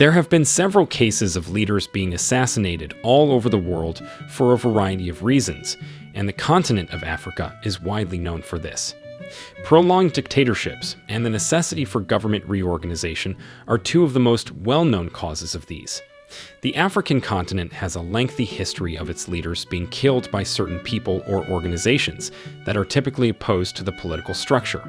There have been several cases of leaders being assassinated all over the world for a variety of reasons, and the continent of Africa is widely known for this. Prolonged dictatorships and the necessity for government reorganization are two of the most well-known causes of these. The African continent has a lengthy history of its leaders being killed by certain people or organizations that are typically opposed to the political structure.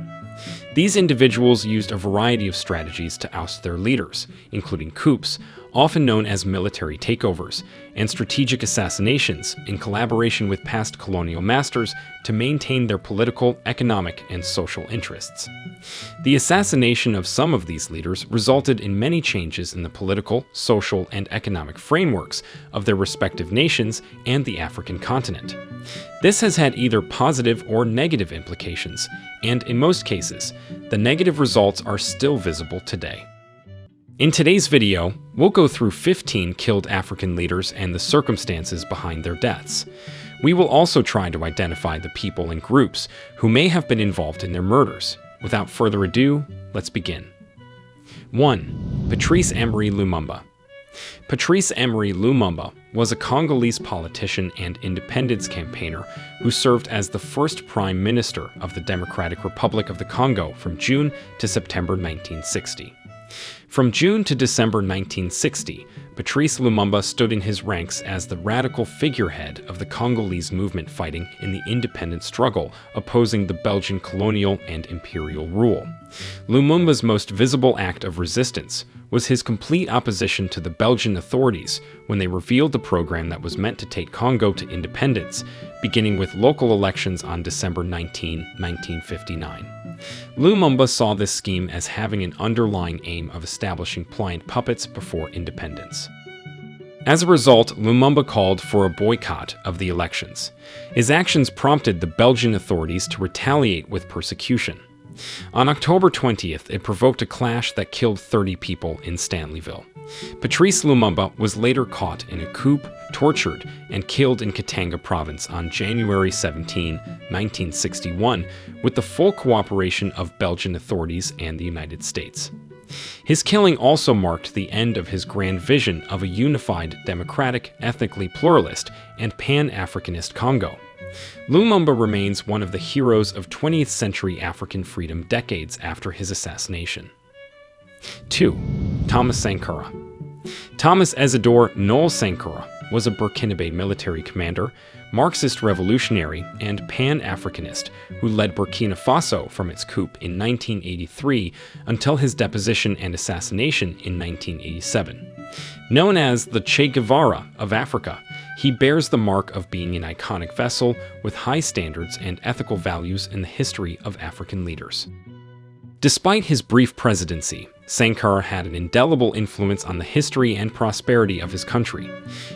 These individuals used a variety of strategies to oust their leaders, including coups, often known as military takeovers, and strategic assassinations in collaboration with past colonial masters to maintain their political, economic, and social interests. The assassination of some of these leaders resulted in many changes in the political, social, and economic frameworks of their respective nations and the African continent. This has had either positive or negative implications, and in most cases, the negative results are still visible today. In today's video, we'll go through 15 killed African leaders and the circumstances behind their deaths. We will also try to identify the people and groups who may have been involved in their murders. Without further ado, let's begin. 1. Patrice Emery Lumumba. Patrice Emery Lumumba was a Congolese politician and independence campaigner who served as the first Prime Minister of the Democratic Republic of the Congo from June to September 1960. From June to December 1960, Patrice Lumumba stood in his ranks as the radical figurehead of the Congolese movement fighting in the independence struggle opposing the Belgian colonial and imperial rule. Lumumba's most visible act of resistance was his complete opposition to the Belgian authorities when they revealed the program that was meant to take Congo to independence, beginning with local elections on December 19, 1959. Lumumba saw this scheme as having an underlying aim of establishing pliant puppets before independence. As a result, Lumumba called for a boycott of the elections. His actions prompted the Belgian authorities to retaliate with persecution. On October 20th, it provoked a clash that killed 30 people in Stanleyville. Patrice Lumumba was later caught in a coup, tortured, and killed in Katanga province on January 17, 1961, with the full cooperation of Belgian authorities and the United States. His killing also marked the end of his grand vision of a unified, democratic, ethnically pluralist, and pan-Africanist Congo. Lumumba remains one of the heroes of 20th century African freedom decades after his assassination. 2. Thomas Sankara. Thomas Isidore Noel Sankara was a Burkinabe military commander, Marxist revolutionary, and Pan-Africanist who led Burkina Faso from its coup in 1983 until his deposition and assassination in 1987. Known as the Che Guevara of Africa, he bears the mark of being an iconic vessel with high standards and ethical values in the history of African leaders. Despite his brief presidency, Sankara had an indelible influence on the history and prosperity of his country.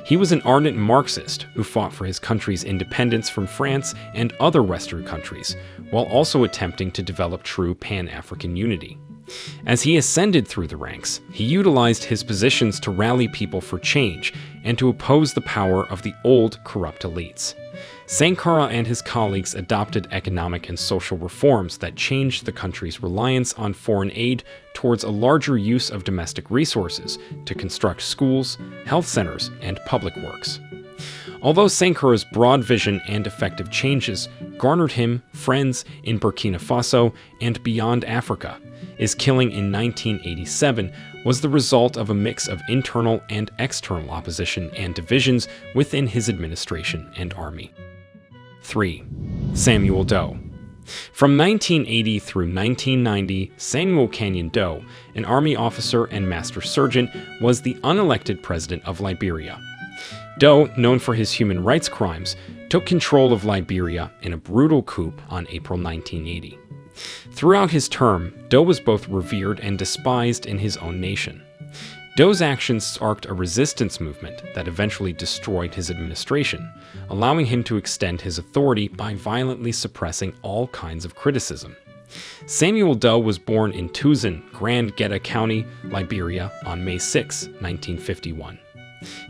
He was an ardent Marxist who fought for his country's independence from France and other Western countries, while also attempting to develop true Pan-African unity. As he ascended through the ranks, he utilized his positions to rally people for change and to oppose the power of the old, corrupt elites. Sankara and his colleagues adopted economic and social reforms that changed the country's reliance on foreign aid towards a larger use of domestic resources to construct schools, health centers, and public works. Although Sankara's broad vision and effective changes garnered him friends in Burkina Faso and beyond Africa, his killing in 1987 was the result of a mix of internal and external opposition and divisions within his administration and army. 3. Samuel Doe. From 1980 through 1990, Samuel Canyon Doe, an army officer and master surgeon, was the unelected president of Liberia. Doe, known for his human rights crimes, took control of Liberia in a brutal coup on April 1980. Throughout his term, Doe was both revered and despised in his own nation. Doe's actions sparked a resistance movement that eventually destroyed his administration, allowing him to extend his authority by violently suppressing all kinds of criticism. Samuel Doe was born in Tuzan, Grand Geta County, Liberia, on May 6, 1951.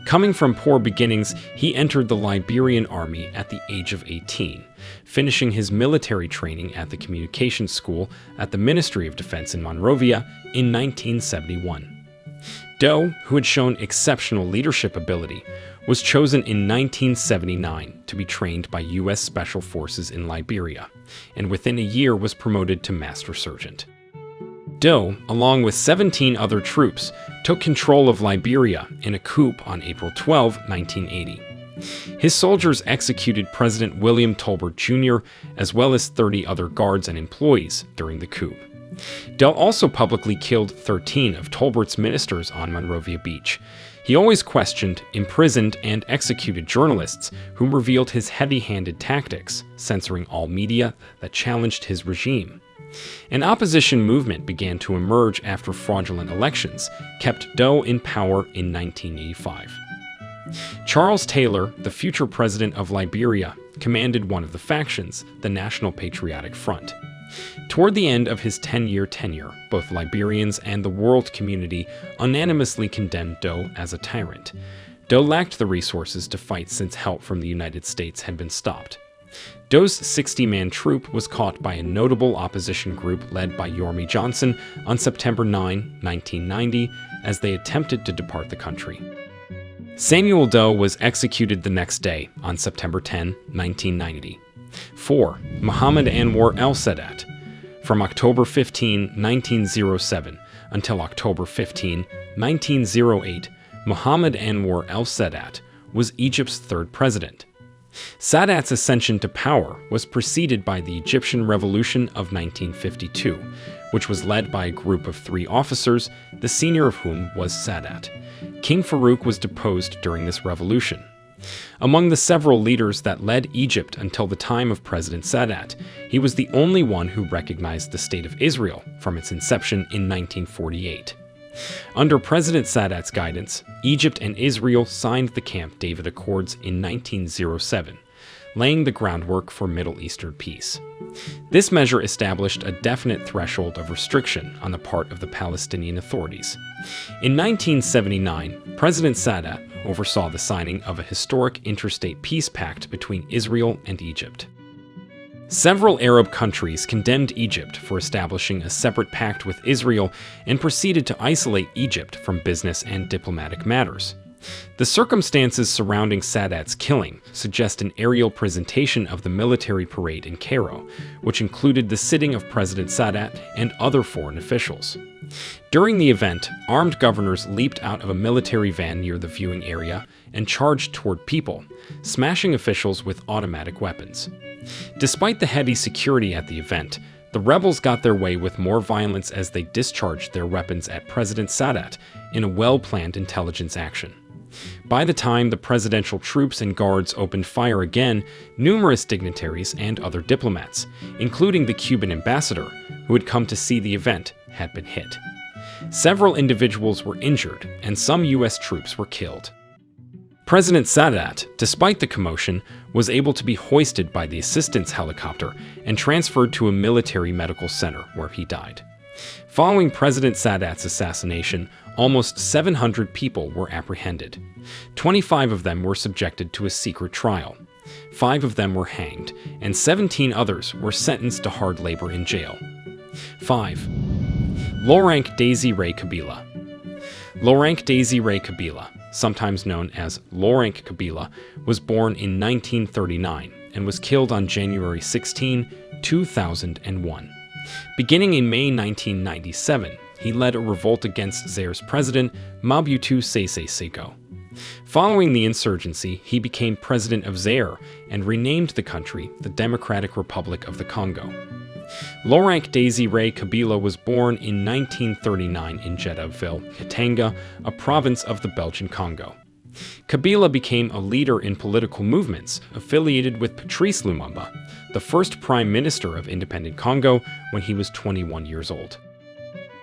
Coming from poor beginnings, he entered the Liberian army at the age of 18, finishing his military training at the Communications School at the Ministry of Defense in Monrovia in 1971. Doe, who had shown exceptional leadership ability, was chosen in 1979 to be trained by U.S. Special Forces in Liberia, and within a year was promoted to Master Sergeant. Doe, along with 17 other troops, took control of Liberia in a coup on April 12, 1980. His soldiers executed President William Tolbert Jr. as well as 30 other guards and employees during the coup. Doe also publicly killed 13 of Tolbert's ministers on Monrovia Beach. He always questioned, imprisoned, and executed journalists who revealed his heavy-handed tactics, censoring all media that challenged his regime. An opposition movement began to emerge after fraudulent elections kept Doe in power in 1985. Charles Taylor, the future president of Liberia, commanded one of the factions, the National Patriotic Front. Toward the end of his 10-year tenure, both Liberians and the world community unanimously condemned Doe as a tyrant. Doe lacked the resources to fight since help from the United States had been stopped. Doe's 60-man troop was caught by a notable opposition group led by Yormie Johnson on September 9, 1990, as they attempted to depart the country. Samuel Doe was executed the next day, on September 10, 1990. 4. Muhammad Anwar El-Sadat. From October 15, 1907 until October 15, 1908, Muhammad Anwar El-Sadat was Egypt's third president. Sadat's ascension to power was preceded by the Egyptian Revolution of 1952, which was led by a group of 3 officers, the senior of whom was Sadat. King Farouk was deposed during this revolution. Among the several leaders that led Egypt until the time of President Sadat, he was the only one who recognized the State of Israel from its inception in 1948. Under President Sadat's guidance, Egypt and Israel signed the Camp David Accords in 1907, laying the groundwork for Middle Eastern peace. This measure established a definite threshold of restriction on the part of the Palestinian authorities. In 1979, President Sadat oversaw the signing of a historic interstate peace pact between Israel and Egypt. Several Arab countries condemned Egypt for establishing a separate pact with Israel and proceeded to isolate Egypt from business and diplomatic matters. The circumstances surrounding Sadat's killing suggest an aerial presentation of the military parade in Cairo, which included the sitting of President Sadat and other foreign officials. During the event, armed governors leaped out of a military van near the viewing area and charged toward people, smashing officials with automatic weapons. Despite the heavy security at the event, the rebels got their way with more violence as they discharged their weapons at President Sadat in a well-planned intelligence action. By the time the presidential troops and guards opened fire again, numerous dignitaries and other diplomats, including the Cuban ambassador, who had come to see the event, had been hit. Several individuals were injured, and some U.S. troops were killed. President Sadat, despite the commotion, was able to be hoisted by the assistance helicopter and transferred to a military medical center where he died. Following President Sadat's assassination, almost 700 people were apprehended. 25 of them were subjected to a secret trial. 5 of them were hanged, and 17 others were sentenced to hard labor in jail. 5. Laurent Désiré Kabila. Laurent Désiré Kabila, sometimes known as Laurent Kabila, was born in 1939 and was killed on January 16, 2001. Beginning in May 1997, he led a revolt against Zaire's president, Mobutu Sese Seko. Following the insurgency, he became president of Zaire and renamed the country the Democratic Republic of the Congo. Laurent Désiré Kabila was born in 1939 in Jeddaville, Katanga, a province of the Belgian Congo. Kabila became a leader in political movements affiliated with Patrice Lumumba, the first prime minister of independent Congo, when he was 21 years old.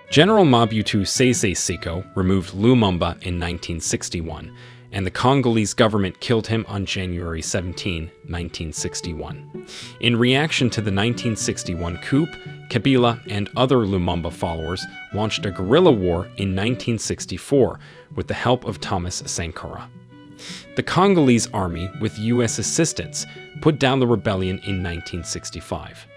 General Mobutu Sese Seko removed Lumumba in 1961, and the Congolese government killed him on January 17, 1961. In reaction to the 1961 coup, Kabila and other Lumumba followers launched a guerrilla war in 1964 with the help of Thomas Sankara. The Congolese army, with U.S. assistance, put down the rebellion in 1965.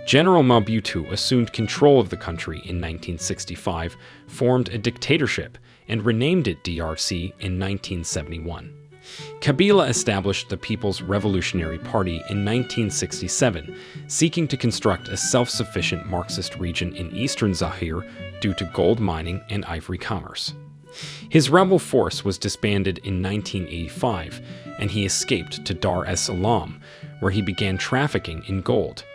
General Mobutu assumed control of the country in 1965, formed a dictatorship, and renamed it DRC in 1971. Kabila established the People's Revolutionary Party in 1967, seeking to construct a self-sufficient Marxist region in eastern Zaire due to gold mining and ivory commerce. His rebel force was disbanded in 1985, and he escaped to Dar es Salaam, where he began trafficking in gold.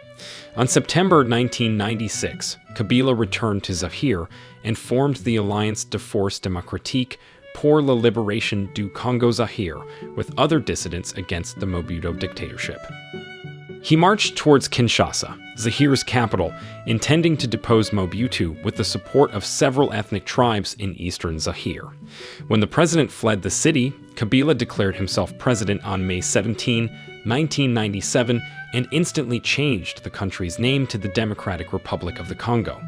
On September 1996, Kabila returned to Zaire and formed the Alliance de Force Démocratique pour la Libération du Congo-Zaire with other dissidents against the Mobutu dictatorship. He marched towards Kinshasa, Zaire's capital, intending to depose Mobutu with the support of several ethnic tribes in eastern Zaire. When the president fled the city, Kabila declared himself president on May 17, 1997, and instantly changed the country's name to the Democratic Republic of the Congo.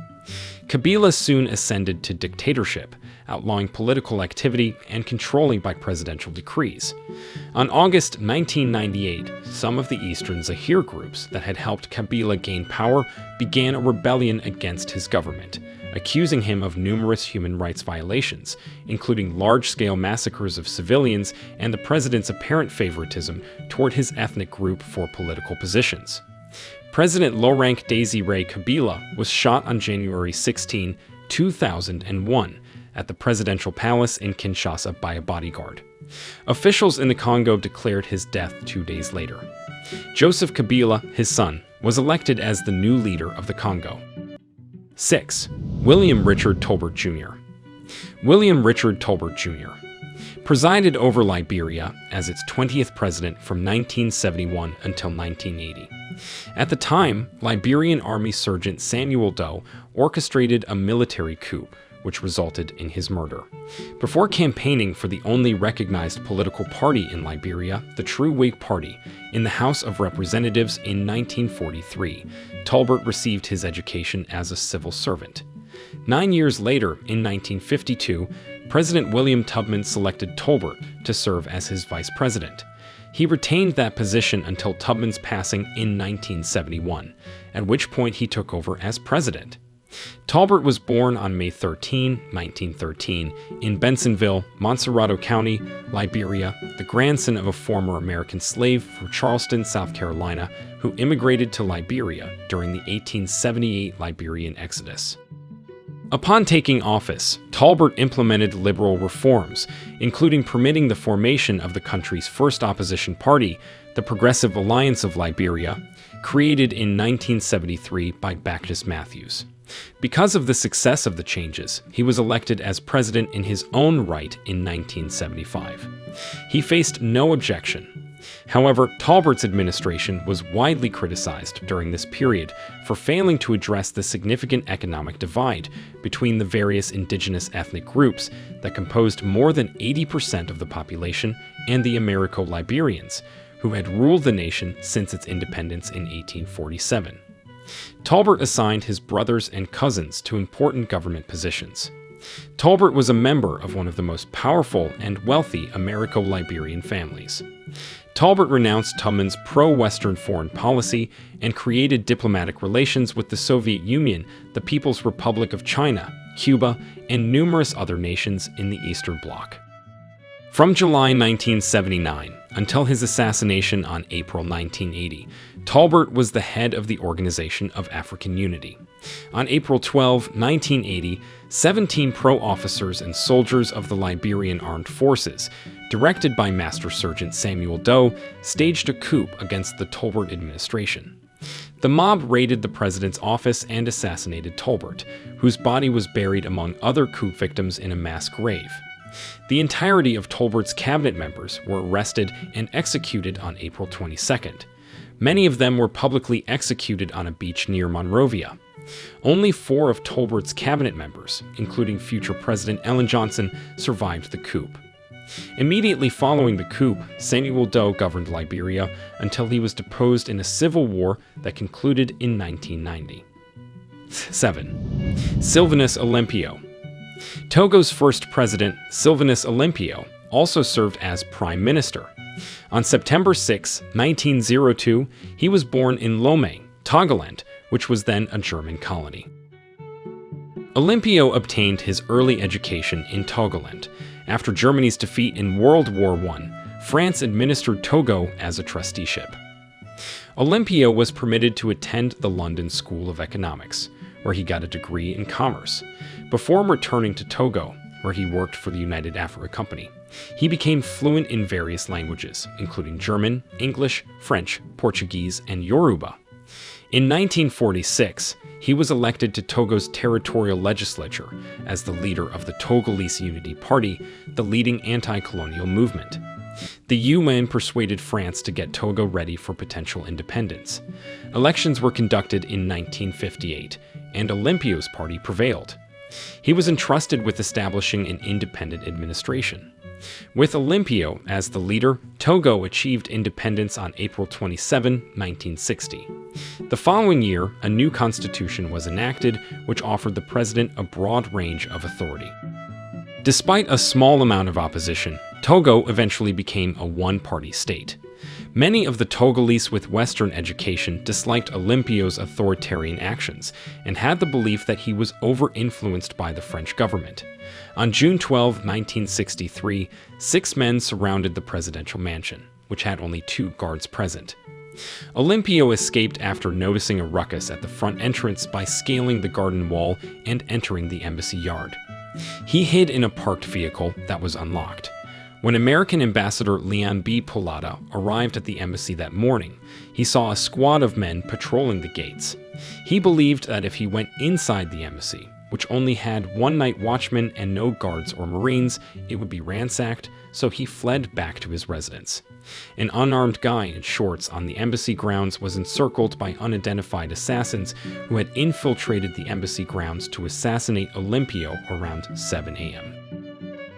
Kabila soon ascended to dictatorship, outlawing political activity and controlling by presidential decrees. On August 1998, some of the eastern Zaire groups that had helped Kabila gain power began a rebellion against his government, accusing him of numerous human rights violations, including large-scale massacres of civilians and the president's apparent favoritism toward his ethnic group for political positions. President Laurent Désiré Kabila was shot on January 16, 2001, at the presidential palace in Kinshasa by a bodyguard. Officials in the Congo declared his death 2 days later. Joseph Kabila, his son, was elected as the new leader of the Congo. 6. William Richard Tolbert Jr. William Richard Tolbert Jr. presided over Liberia as its 20th president from 1971 until 1980. At the time, Liberian Army Sergeant Samuel Doe orchestrated a military coup, which resulted in his murder. Before campaigning for the only recognized political party in Liberia, the True Whig Party, in the House of Representatives in 1943, Tolbert received his education as a civil servant. 9 years later, in 1952, President William Tubman selected Tolbert to serve as his vice president. He retained that position until Tubman's passing in 1971, at which point he took over as president. Tolbert was born on May 13, 1913, in Bensonville, Montserrado County, Liberia, the grandson of a former American slave from Charleston, South Carolina, who immigrated to Liberia during the 1878 Liberian Exodus. Upon taking office, Tolbert implemented liberal reforms, including permitting the formation of the country's first opposition party, the Progressive Alliance of Liberia, created in 1973 by Bacchus Matthews. Because of the success of the changes, he was elected as president in his own right in 1975. He faced no objection. However, Tolbert's administration was widely criticized during this period for failing to address the significant economic divide between the various indigenous ethnic groups that composed more than 80% of the population and the Americo-Liberians, who had ruled the nation since its independence in 1847. Tolbert assigned his brothers and cousins to important government positions. Tolbert was a member of one of the most powerful and wealthy Americo-Liberian families. Tolbert renounced Tubman's pro-Western foreign policy and created diplomatic relations with the Soviet Union, the People's Republic of China, Cuba, and numerous other nations in the Eastern Bloc. From July 1979 until his assassination on April 1980, Tolbert was the head of the Organization of African Unity. On April 12, 1980, 17 pro-officers and soldiers of the Liberian Armed Forces, directed by Master Sergeant Samuel Doe, staged a coup against the Tolbert administration. The mob raided the president's office and assassinated Tolbert, whose body was buried among other coup victims in a mass grave. The entirety of Tolbert's cabinet members were arrested and executed on April 22nd. Many of them were publicly executed on a beach near Monrovia. Only 4 of Tolbert's cabinet members, including future President Ellen Johnson, survived the coup. Immediately following the coup, Samuel Doe governed Liberia until he was deposed in a civil war that concluded in 1990. 7. Sylvanus Olympio. Togo's first president, Sylvanus Olympio, also served as prime minister. On September 6, 1902, he was born in Lomé, Togoland, which was then a German colony. Olympio obtained his early education in Togoland. After Germany's defeat in World War I, France administered Togo as a trusteeship. Olympio was permitted to attend the London School of Economics, where he got a degree in commerce. Before returning to Togo, where he worked for the United Africa Company, he became fluent in various languages, including German, English, French, Portuguese, and Yoruba. In 1946, he was elected to Togo's territorial legislature as the leader of the Togolese Unity Party, the leading anti-colonial movement. The UN persuaded France to get Togo ready for potential independence. Elections were conducted in 1958, and Olympio's party prevailed. He was entrusted with establishing an independent administration. With Olympio as the leader, Togo achieved independence on April 27, 1960. The following year, a new constitution was enacted, which offered the president a broad range of authority. Despite a small amount of opposition, Togo eventually became a one-party state. Many of the Togolese with Western education disliked Olympio's authoritarian actions and had the belief that he was over-influenced by the French government. On June 12, 1963, 6 men surrounded the presidential mansion, which had only 2 guards present. Olympio escaped after noticing a ruckus at the front entrance by scaling the garden wall and entering the embassy yard. He hid in a parked vehicle that was unlocked. When American Ambassador Leon B. Polata arrived at the embassy that morning, he saw a squad of men patrolling the gates. He believed that if he went inside the embassy, which only had 1 night watchman and no guards or marines, it would be ransacked, so he fled back to his residence. An unarmed guy in shorts on the embassy grounds was encircled by unidentified assassins who had infiltrated the embassy grounds to assassinate Olympio around 7 a.m.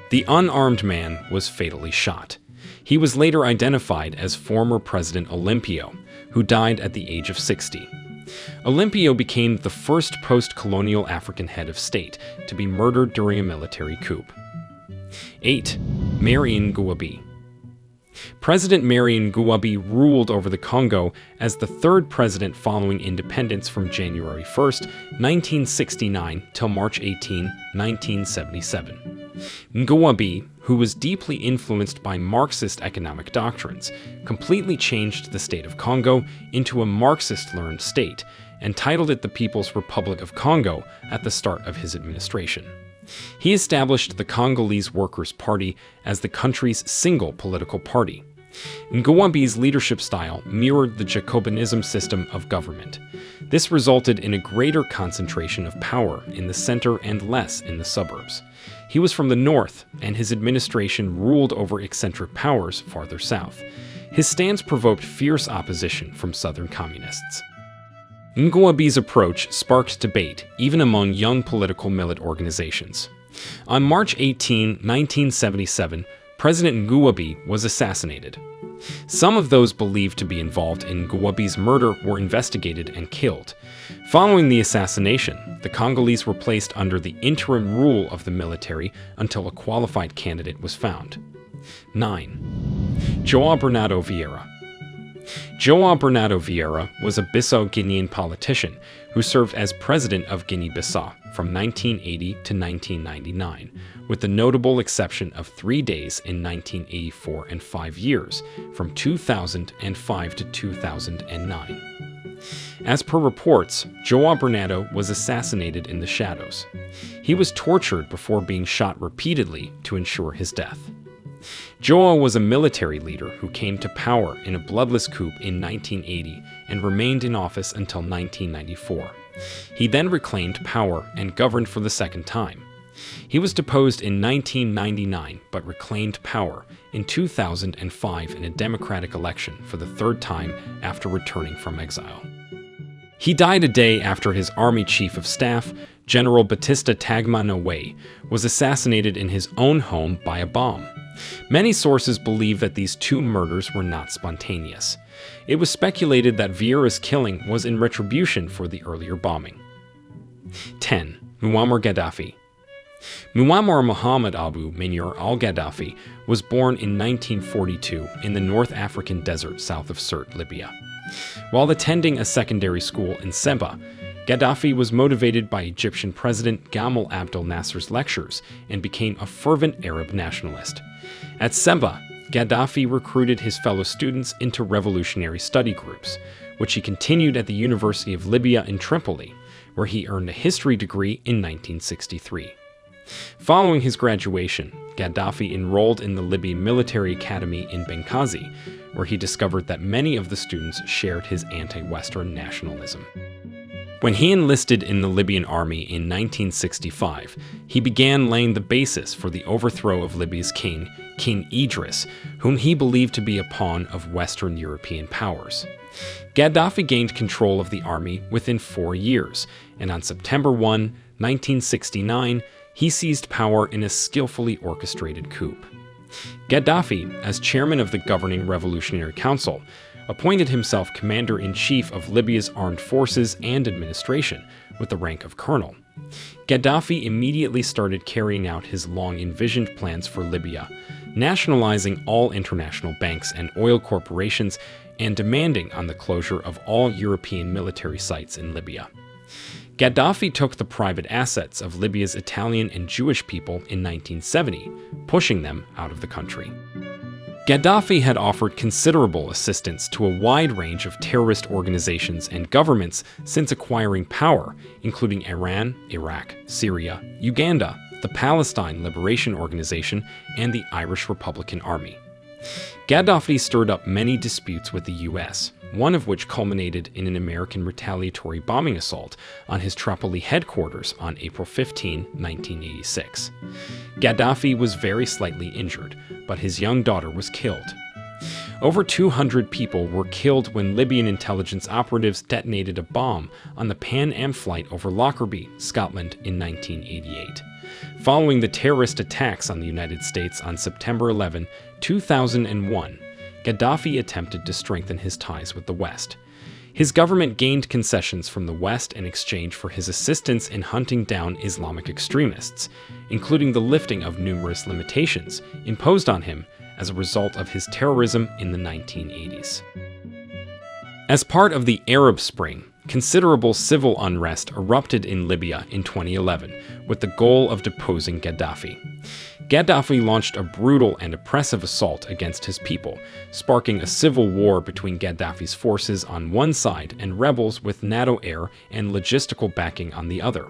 The unarmed man was fatally shot. He was later identified as former President Olympio, who died at the age of 60. Olympio became the first post-colonial African head of state to be murdered during a military coup. 8. Marien Ngouabi. President Marien Ngouabi ruled over the Congo as the 3rd president following independence from January 1, 1969 till March 18, 1977. Ngouabi, who was deeply influenced by Marxist economic doctrines, completely changed the state of Congo into a Marxist-learned state and titled it the People's Republic of Congo at the start of his administration. He established the Congolese Workers' Party as the country's single political party. Ngouabi's leadership style mirrored the Jacobinism system of government. This resulted in a greater concentration of power in the center and less in the suburbs. He was from the north, and his administration ruled over eccentric powers farther south. His stance provoked fierce opposition from southern communists. Ngouabi's approach sparked debate, even among young political millet organizations. On March 18, 1977, President Ngouabi was assassinated. Some of those believed to be involved in Ngouabi's murder were investigated and killed. Following the assassination, the Congolese were placed under the interim rule of the military until a qualified candidate was found. 9. Joao Bernado Viera. Joao Bernado Viera was a Bissau-Guinean politician who served as president of Guinea-Bissau from 1980 to 1999, with the notable exception of 3 days in 1984 and 5 years, from 2005 to 2009. As per reports, Joao Bernado was assassinated in the shadows. He was tortured before being shot repeatedly to ensure his death. Joao was a military leader who came to power in a bloodless coup in 1980 and remained in office until 1994. He then reclaimed power and governed for the 2nd time. He was deposed in 1999 but reclaimed power in 2005 in a democratic election for the 3rd time after returning from exile. He died a day after his army chief of staff, General Batista Tagma Noé, was assassinated in his own home by a bomb. Many sources believe that these 2 murders were not spontaneous. It was speculated that Viera's killing was in retribution for the earlier bombing. 10. Muammar Gaddafi. Muammar Mohammed Abu Maynur al-Gaddafi was born in 1942 in the North African desert south of Sirte, Libya. While attending a secondary school in Sebha, Gaddafi was motivated by Egyptian President Gamal Abdel Nasser's lectures and became a fervent Arab nationalist. At Sebha, Gaddafi recruited his fellow students into revolutionary study groups, which he continued at the University of Libya in Tripoli, where he earned a history degree in 1963. Following his graduation, Gaddafi enrolled in the Libyan Military Academy in Benghazi, where he discovered that many of the students shared his anti-Western nationalism. When he enlisted in the Libyan army in 1965, he began laying the basis for the overthrow of Libya's king, King Idris, whom he believed to be a pawn of Western European powers. Gaddafi gained control of the army within 4 years, and on September 1, 1969, he seized power in a skillfully orchestrated coup. Gaddafi, as chairman of the governing Revolutionary Council, appointed himself commander-in-chief of Libya's armed forces and administration, with the rank of colonel. Gaddafi immediately started carrying out his long-envisioned plans for Libya, nationalizing all international banks and oil corporations and demanding on the closure of all European military sites in Libya. Gaddafi took the private assets of Libya's Italian and Jewish people in 1970, pushing them out of the country. Gaddafi had offered considerable assistance to a wide range of terrorist organizations and governments since acquiring power, including Iran, Iraq, Syria, Uganda, the Palestine Liberation Organization, and the Irish Republican Army. Gaddafi stirred up many disputes with the U.S., one of which culminated in an American retaliatory bombing assault on his Tripoli headquarters on April 15, 1986. Gaddafi was very slightly injured, but his young daughter was killed. Over 200 people were killed when Libyan intelligence operatives detonated a bomb on the Pan Am flight over Lockerbie, Scotland in 1988. Following the terrorist attacks on the United States on September 11, 2001, Gaddafi attempted to strengthen his ties with the West. His government gained concessions from the West in exchange for his assistance in hunting down Islamic extremists, including the lifting of numerous limitations imposed on him as a result of his terrorism in the 1980s. As part of the Arab Spring, considerable civil unrest erupted in Libya in 2011 with the goal of deposing Gaddafi. Gaddafi launched a brutal and oppressive assault against his people, sparking a civil war between Gaddafi's forces on one side and rebels with NATO air and logistical backing on the other.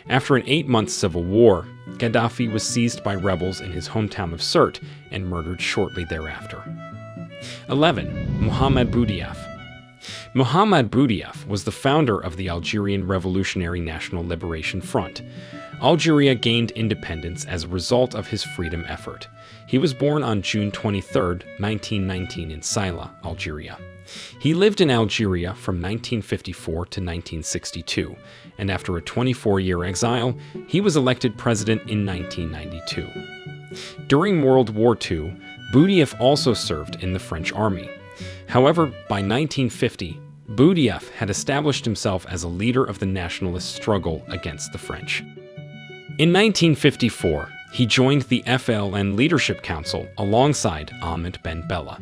After an 8-month civil war, Gaddafi was seized by rebels in his hometown of Sirte and murdered shortly thereafter. 11. Muhamad Boudiaf. Muhamad Boudiaf was the founder of the Algerian Revolutionary National Liberation Front. Algeria gained independence as a result of his freedom effort. He was born on June 23, 1919 in Saila, Algeria. He lived in Algeria from 1954 to 1962, and after a 24-year exile, he was elected president in 1992. During World War II, Boudiaf also served in the French army. However, by 1950, Boudiaf had established himself as a leader of the nationalist struggle against the French. In 1954, he joined the FLN Leadership Council alongside Ahmed Ben Bella.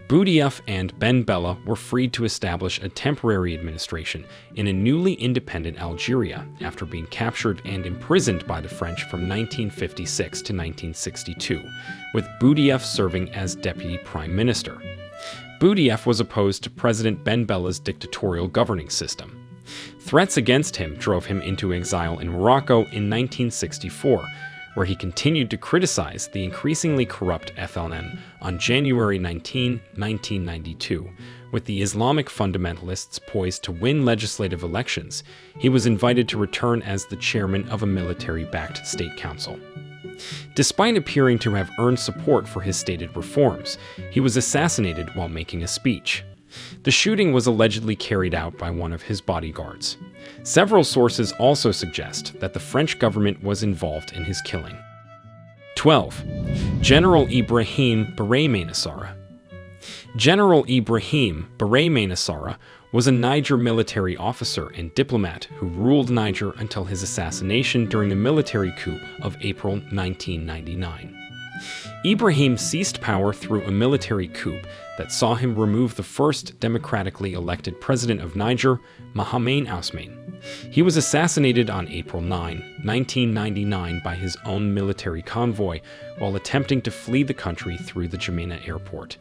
Boudiaf and Ben Bella were freed to establish a temporary administration in a newly independent Algeria after being captured and imprisoned by the French from 1956 to 1962, with Boudiaf serving as deputy prime minister. Boudiaf was opposed to President Ben Bella's dictatorial governing system. Threats against him drove him into exile in Morocco in 1964, where he continued to criticize the increasingly corrupt FLN on January 19, 1992. With the Islamic fundamentalists poised to win legislative elections, he was invited to return as the chairman of a military-backed state council. Despite appearing to have earned support for his stated reforms, he was assassinated while making a speech. The shooting was allegedly carried out by one of his bodyguards. Several sources also suggest that the French government was involved in his killing. 12. General Ibrahim Mainassara. General Ibrahim Mainassara was a Niger military officer and diplomat who ruled Niger until his assassination during the military coup of April 1999. Ibrahim seized power through a military coup that saw him remove the first democratically elected president of Niger, Mohamed Ousmane. He was assassinated on April 9, 1999 by his own military convoy while attempting to flee the country through the N'Djamena airport.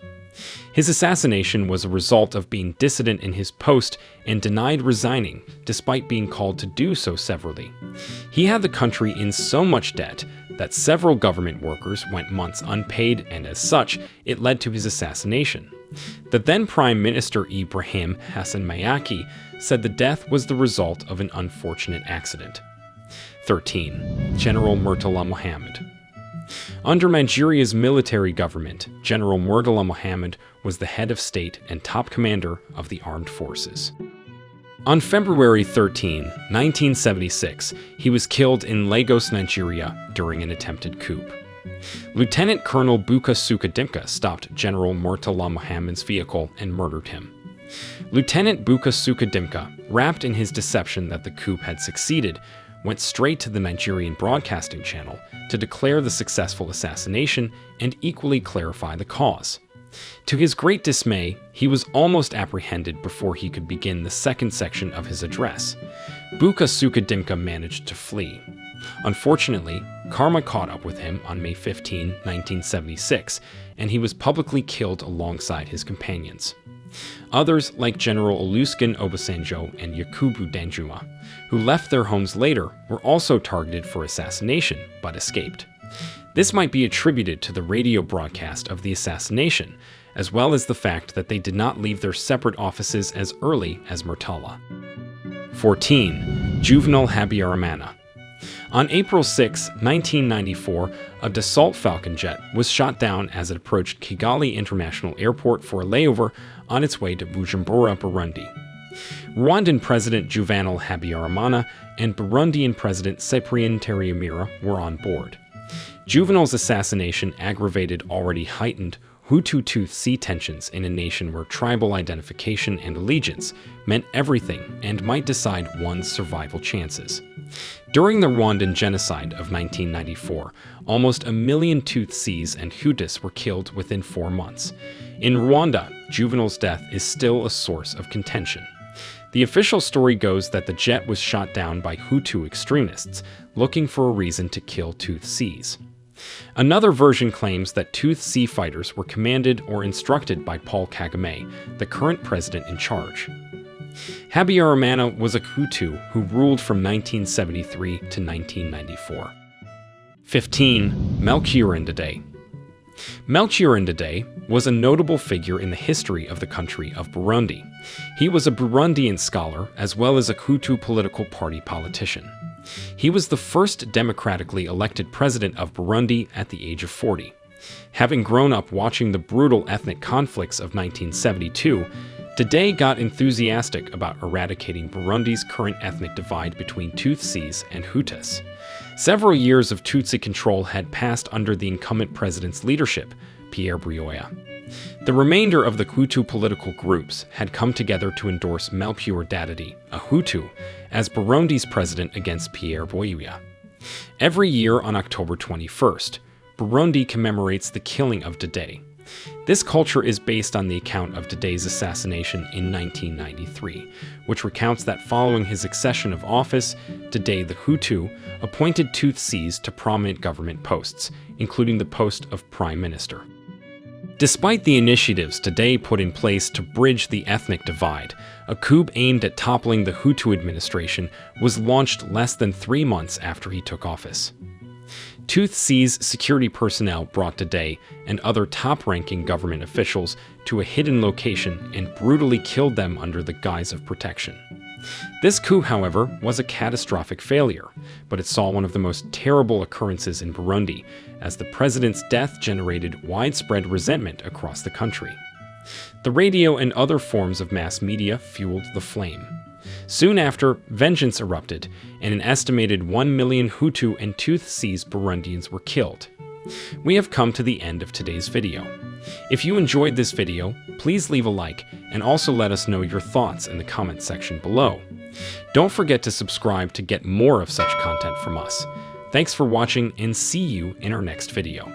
His assassination was a result of being dissident in his post and denied resigning, despite being called to do so severally. He had the country in so much debt that several government workers went months unpaid, and as such, it led to his assassination. The then Prime Minister Ibrahim Hassan Mayaki said the death was the result of an unfortunate accident. 13. General Murtala Muhammed. Under Nigeria's military government, General Murtala Muhammed was the head of state and top commander of the armed forces. On February 13, 1976, he was killed in Lagos, Nigeria, during an attempted coup. Lieutenant Colonel Buka Sukadimka stopped General Murtala Muhammed's vehicle and murdered him. Lieutenant Buka Sukadimka, wrapped in his deception that the coup had succeeded, went straight to the Nigerian broadcasting channel to declare the successful assassination and equally clarify the cause. To his great dismay, he was almost apprehended before he could begin the second section of his address. Buka Sukadimka managed to flee. Unfortunately, karma caught up with him on May 15, 1976, and he was publicly killed alongside his companions. Others, like General Olusegun Obasanjo and Yakubu Danjuma, who left their homes later, were also targeted for assassination, but escaped. This might be attributed to the radio broadcast of the assassination, as well as the fact that they did not leave their separate offices as early as Murtala. 14. Juvenal Habyarimana. On April 6, 1994, a Dassault Falcon jet was shot down as it approached Kigali International Airport for a layover on its way to Bujumbura, Burundi. Rwandan President Juvenal Habyarimana and Burundian President Cyprien Ntaryamira were on board. Juvenal's assassination aggravated already heightened Hutu-Tutsi tensions in a nation where tribal identification and allegiance meant everything and might decide one's survival chances. During the Rwandan genocide of 1994, almost 1 million Tutsis and Hutus were killed within 4 months. In Rwanda, Juvenal's death is still a source of contention. The official story goes that the jet was shot down by Hutu extremists looking for a reason to kill Tutsis. Another version claims that Tutsi fighters were commanded or instructed by Paul Kagame, the current president in charge. Habyarimana was a Hutu who ruled from 1973 to 1994. 15. Melchior Ndadaye. Melchior Ndadaye was a notable figure in the history of the country of Burundi. He was a Burundian scholar as well as a Hutu political party politician. He was the first democratically elected president of Burundi at the age of 40. Having grown up watching the brutal ethnic conflicts of 1972, Ndadaye got enthusiastic about eradicating Burundi's current ethnic divide between Tutsis and Hutus. Several years of Tutsi control had passed under the incumbent president's leadership, Pierre Buyoya. The remainder of the Hutu political groups had come together to endorse Melchior Ndadaye, a Hutu, as Burundi's president against Pierre Buyoya. Every year on October 21st, Burundi commemorates the killing of Ndadaye. This culture is based on the account of Ndadaye's assassination in 1993, which recounts that following his accession of office, Ndadaye the Hutu appointed Tutsis to prominent government posts, including the post of Prime Minister. Despite the initiatives Ndadaye put in place to bridge the ethnic divide, a coup aimed at toppling the Hutu administration was launched less than 3 months after he took office. Tutsi's security personnel brought Ndadaye and other top-ranking government officials to a hidden location and brutally killed them under the guise of protection. This coup, however, was a catastrophic failure, but it saw one of the most terrible occurrences in Burundi, as the president's death generated widespread resentment across the country. The radio and other forms of mass media fueled the flame. Soon after, vengeance erupted, and an estimated 1 million Hutu and Tutsis Burundians were killed. We have come to the end of today's video. If you enjoyed this video, please leave a like and also let us know your thoughts in the comments section below. Don't forget to subscribe to get more of such content from us. Thanks for watching and see you in our next video.